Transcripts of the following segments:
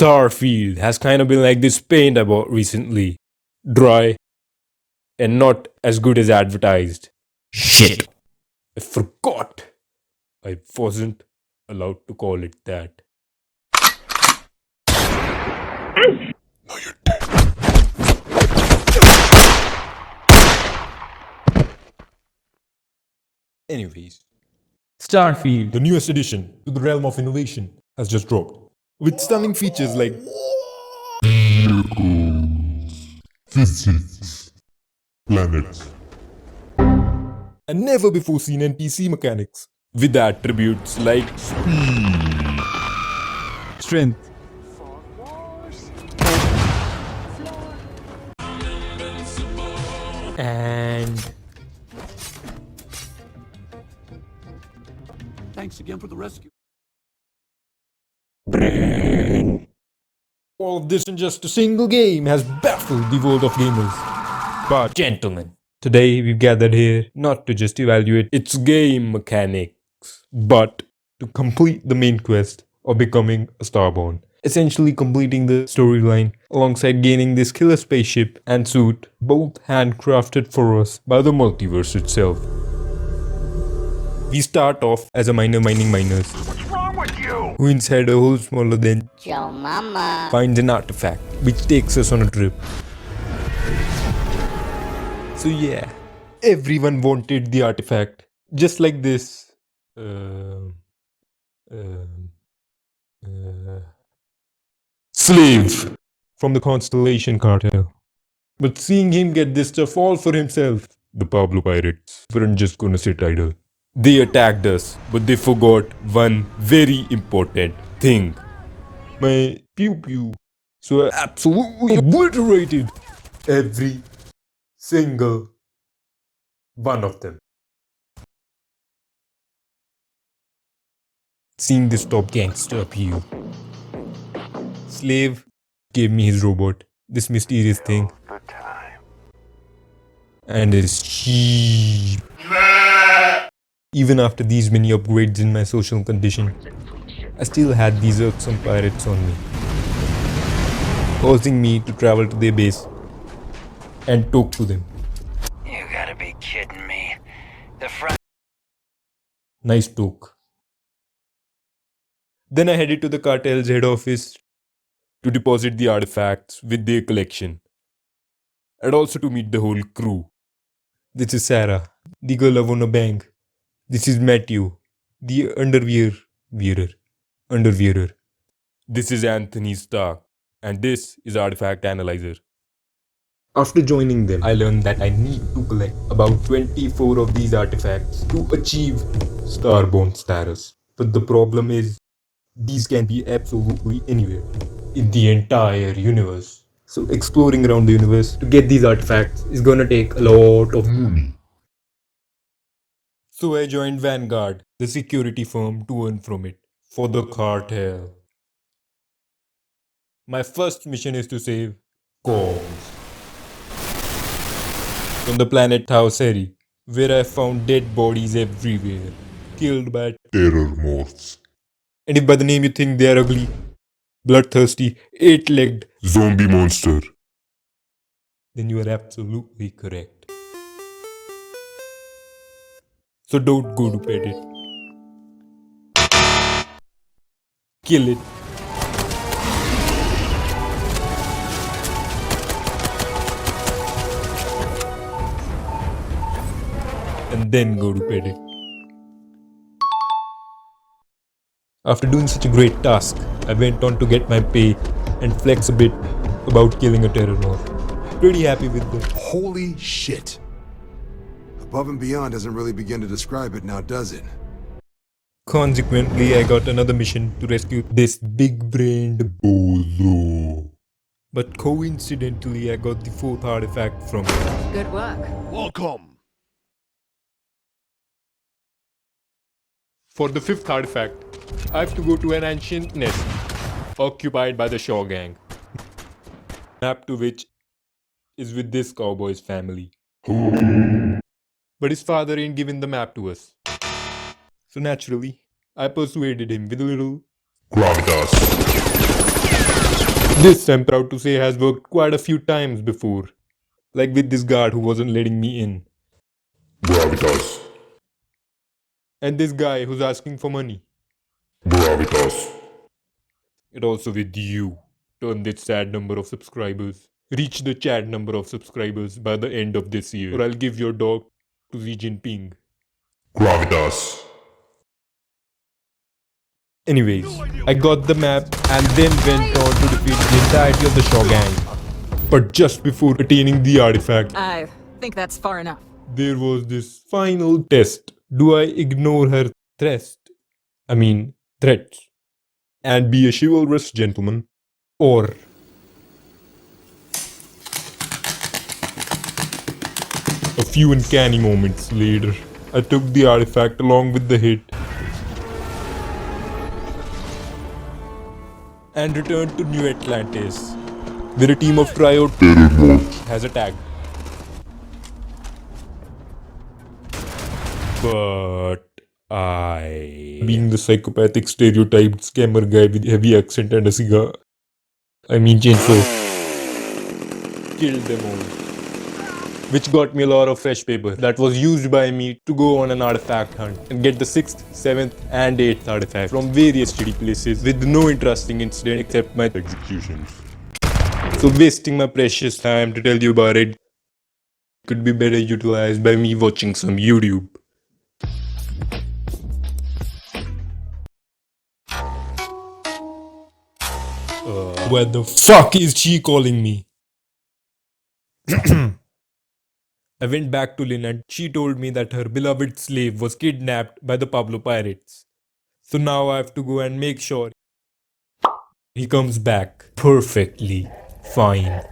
Starfield has kind of been like this paint I bought recently. Dry and not as good as advertised. Shit. I forgot. I wasn't allowed to call it that. Now you're dead. Anyways, Starfield. the newest addition to the realm of innovation has just dropped. With stunning features like Physics. Planets. and never before seen NPC mechanics. With attributes like Strength. and Thanks again for the rescue. all of this in just a single game has baffled the world of gamers. But gentlemen, today we've gathered here not to just evaluate its game mechanics, but to complete the main quest of becoming a Starborn. Essentially completing the storyline alongside gaining this killer spaceship and suit, both handcrafted for us by the multiverse itself. We start off as a mining miners What's wrong with you? who inside a hole smaller than Joe Mama. finds an artifact which takes us on a trip. So yeah, everyone wanted the artifact, just like this. Slave from the Constellation Cartel. But seeing him get this stuff all for himself, the Pablo pirates weren't just gonna sit idle. They attacked us, but they forgot one very important thing. My pew pew. So I absolutely obliterated every single one of them. Seeing this top gangster appeal, Slave gave me his robot, this mysterious thing, and it's cheap. Even after these many upgrades in my social condition, I still had these irksome pirates on me, causing me to travel to their base and talk to them. You gotta be kidding me. The front. Nice talk. Then I headed to the cartel's head office to deposit the artifacts with their collection, and also to meet the whole crew. This is Sarah, the girl I wanna bang. This is Matthew, the underwearer. This is Anthony Stark, and this is Artifact Analyzer. After joining them, I learned that I need to collect about 24 of these artifacts to achieve Starborn status. But the problem is, these can be absolutely anywhere in the entire universe. So exploring around the universe to get these artifacts is gonna take a lot of money. So I joined Vanguard, the security firm, to earn from it for the cartel. My first mission is to save Cause from the planet Tauseri, where I found dead bodies everywhere, killed by Terror morphs. and if by the name you think they are ugly, bloodthirsty, eight-legged, Zombie monster. then you are absolutely correct. So don't go to pet it. Kill it. And then go to pet it. After doing such a great task, I went on to get my pay and flex a bit about killing a terror morph. Pretty happy with that. Holy shit. Above and beyond doesn't really begin to describe it now, does it? Consequently, I got another mission to rescue this big-brained bozo. But coincidentally, I got the fourth artifact from it. Good work. Welcome. For the fifth artifact, I have to go to an ancient nest occupied by the Shaw gang. Map to which is with this cowboy's family. But his father ain't given the map to us. So naturally, I persuaded him with a little GRAVITAS. This, I'm proud to say, has worked quite a few times before. Like with this guard who wasn't letting me in. GRAVITAS. And this guy who's asking for money. GRAVITAS. And also with you. Turn this sad number of subscribers. Reach the chat number of subscribers by the end of this year. Or I'll give your dog to Xi Jinping. GRAVITAS. Anyways, I got the map and then went on to defeat the entirety of the Shaw gang. But just before attaining the artifact, I think that's far enough. there was this final test. Do I ignore her threats? And be a chivalrous gentleman? Or a few uncanny moments later, I took the artifact along with the hit and returned to New Atlantis, where a team of trio has attacked. But I, being the psychopathic stereotyped scammer guy with heavy accent and a cigar, chainsaw, killed them all. Which got me a lot of fresh paper that was used by me to go on an artifact hunt and get the 6th, 7th and 8th artifact from various shitty places with no interesting incident except my executions. So wasting my precious time to tell you about it could be better utilized by me watching some YouTube. Where the fuck is she calling me? I went back to Lynn and she told me that her beloved slave was kidnapped by the Pablo pirates. So now I have to go and make sure he comes back perfectly fine.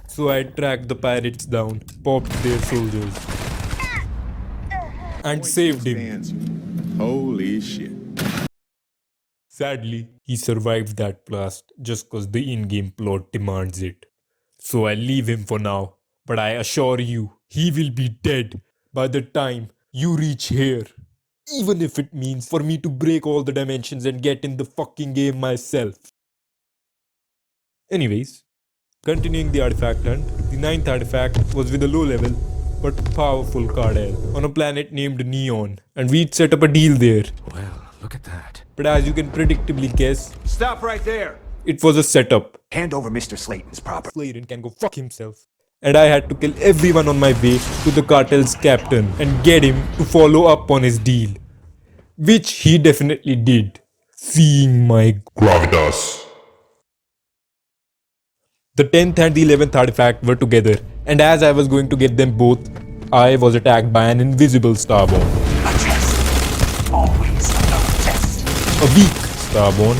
So I tracked the pirates down, popped their soldiers, and saved him. Holy shit. Sadly, he survived that blast just cause the in-game plot demands it. So I leave him for now, but I assure you, he will be dead by the time you reach here. Even if it means for me to break all the dimensions and get in the fucking game myself. Anyways, continuing the artifact hunt, the 9th artifact was with a low level but powerful Cardell on a planet named Neon, and we'd set up a deal there. Well, look at that. But as you can predictably guess, Stop right there. it was a setup. Hand over Mr. Slayton's property. Slayton can go fuck himself. And I had to kill everyone on my way to the cartel's captain and get him to follow up on his deal. Which he definitely did, seeing my GRAVITAS. The 10th and the 11th artifact were together, and as I was going to get them both, I was attacked by an invisible Starborn. A test. Always a test. A weak Starborn,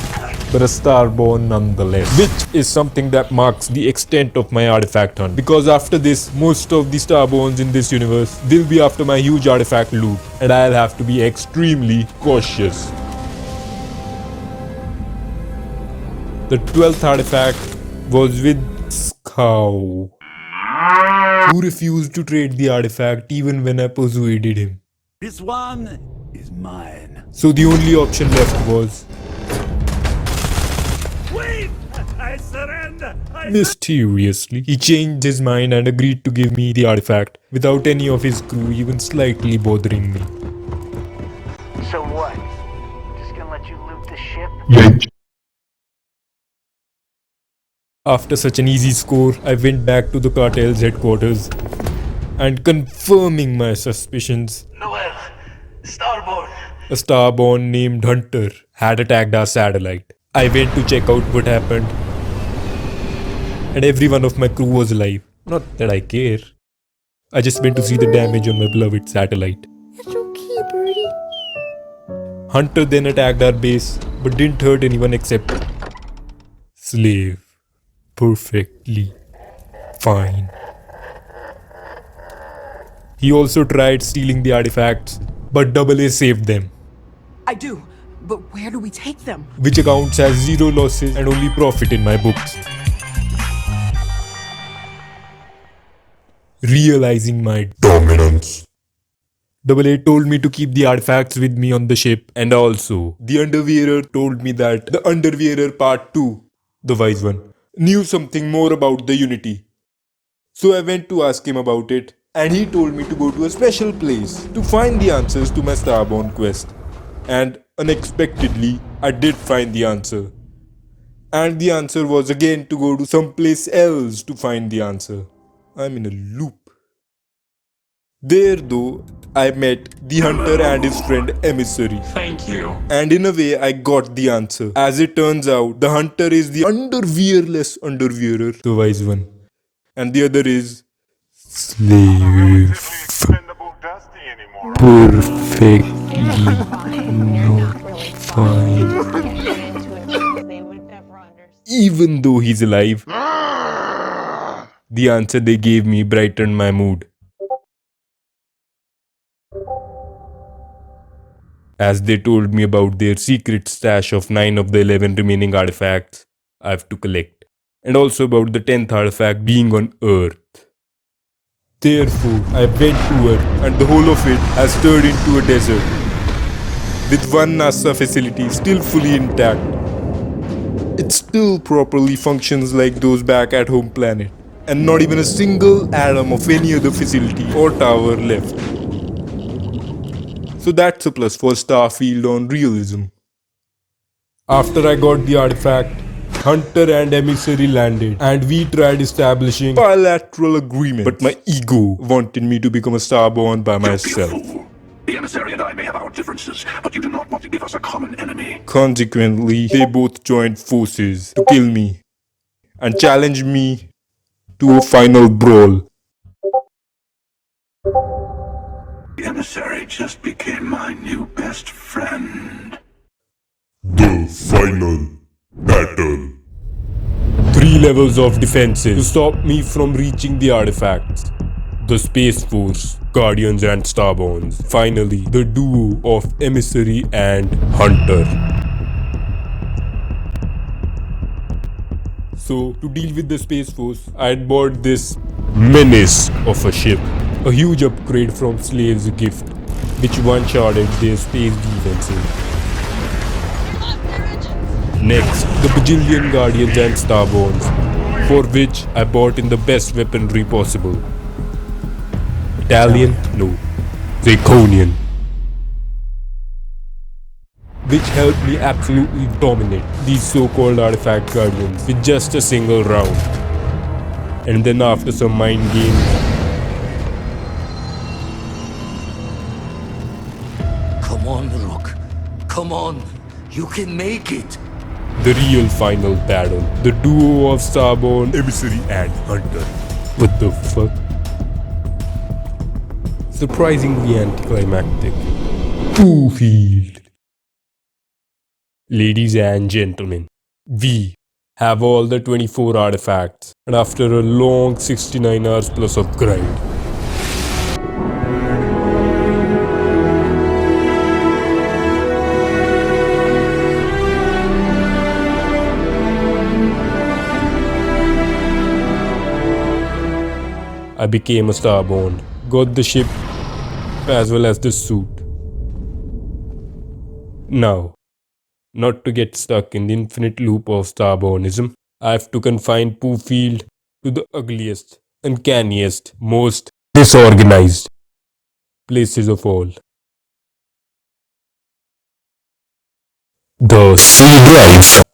but a Starborn nonetheless. Which is something that marks the extent of my artifact hunt. Because after this, most of the Starborns in this universe will be after my huge artifact loot, and I'll have to be extremely cautious. The 12th artifact was with Scow, who refused to trade the artifact even when I persuaded him. This one is mine. So the only option left was Wait! I surrender! mysteriously, he changed his mind and agreed to give me the artifact without any of his crew even slightly bothering me. So what? Just gonna let you loot the ship? After such an easy score, I went back to the cartel's headquarters and confirming my suspicions, Noel, Starborn. a Starborn named Hunter had attacked our satellite. I went to check out what happened, and every one of my crew was alive. Not that I care. I just went to see the damage on my beloved satellite. It's okay, birdie. Hunter then attacked our base, but didn't hurt anyone except Slave. Perfectly fine. He also tried stealing the artifacts, but Double A saved them, I do, but where do we take them? which accounts as 0 losses and only profit in my books. Realizing my Dominance. Double A told me to keep the artifacts with me on the ship, and also the Underwearer told me that the Underwearer Part 2, the wise one, knew something more about the Unity. So I went to ask him about it, and he told me to go to a special place to find the answers to my Starborn quest. And unexpectedly, I did find the answer. And the answer was again to go to someplace else to find the answer. I'm in a loop. There, though, I met the hunter and his friend Emissary. Thank you. And in a way, I got the answer. As it turns out, the hunter is the underwearless underwearer, the wise one. And the other is slave. Perfectly fine. Even though he's alive, the answer they gave me brightened my mood. As they told me about their secret stash of 9 of the 11 remaining artifacts I have to collect, and also about the 10th artifact being on Earth. Therefore, I went to Earth, and the whole of it has turned into a desert, with one NASA facility still fully intact. It still properly functions like those back at home planet, and not even a single atom of any other facility or tower left. So that's a plus for Starfield on realism. After I got the artifact, Hunter and Emissary landed, and we tried establishing bilateral agreement. But my ego wanted me to become a Starborn by myself. The emissary and I may have our differences, but you do not want to give us a common enemy. Consequently, they both joined forces to kill me and challenge me to a final brawl. The emissary just became my new best friend. The final battle. 3 levels of defenses to stop me from reaching the artifacts. The Space Force, Guardians and Starborns. Finally, the duo of Emissary and Hunter. So, to deal with the Space Force, I had bought this menace of a ship. A huge upgrade from Slave's gift, which one-shotted their space defenses. Next, the bajillion Guardians and Starborns, for which I bought in the best weaponry possible. Italian? No. Draconian. Which helped me absolutely dominate these so-called artifact guardians with just a single round. And then after some mind games, come on, Rook. Come on. You can make it. the real final battle. The duo of Starborn, Emissary and Hunter. What the fuck? Surprisingly anticlimactic. Field. Ladies and gentlemen, we have all the 24 artifacts, and after a long 69 hours plus of grind, I became a Starborn, got the ship as well as the suit. Now, not to get stuck in the infinite loop of Starbornism, I have to confine Field to the ugliest, uncanniest, most disorganized places of all. The C drive.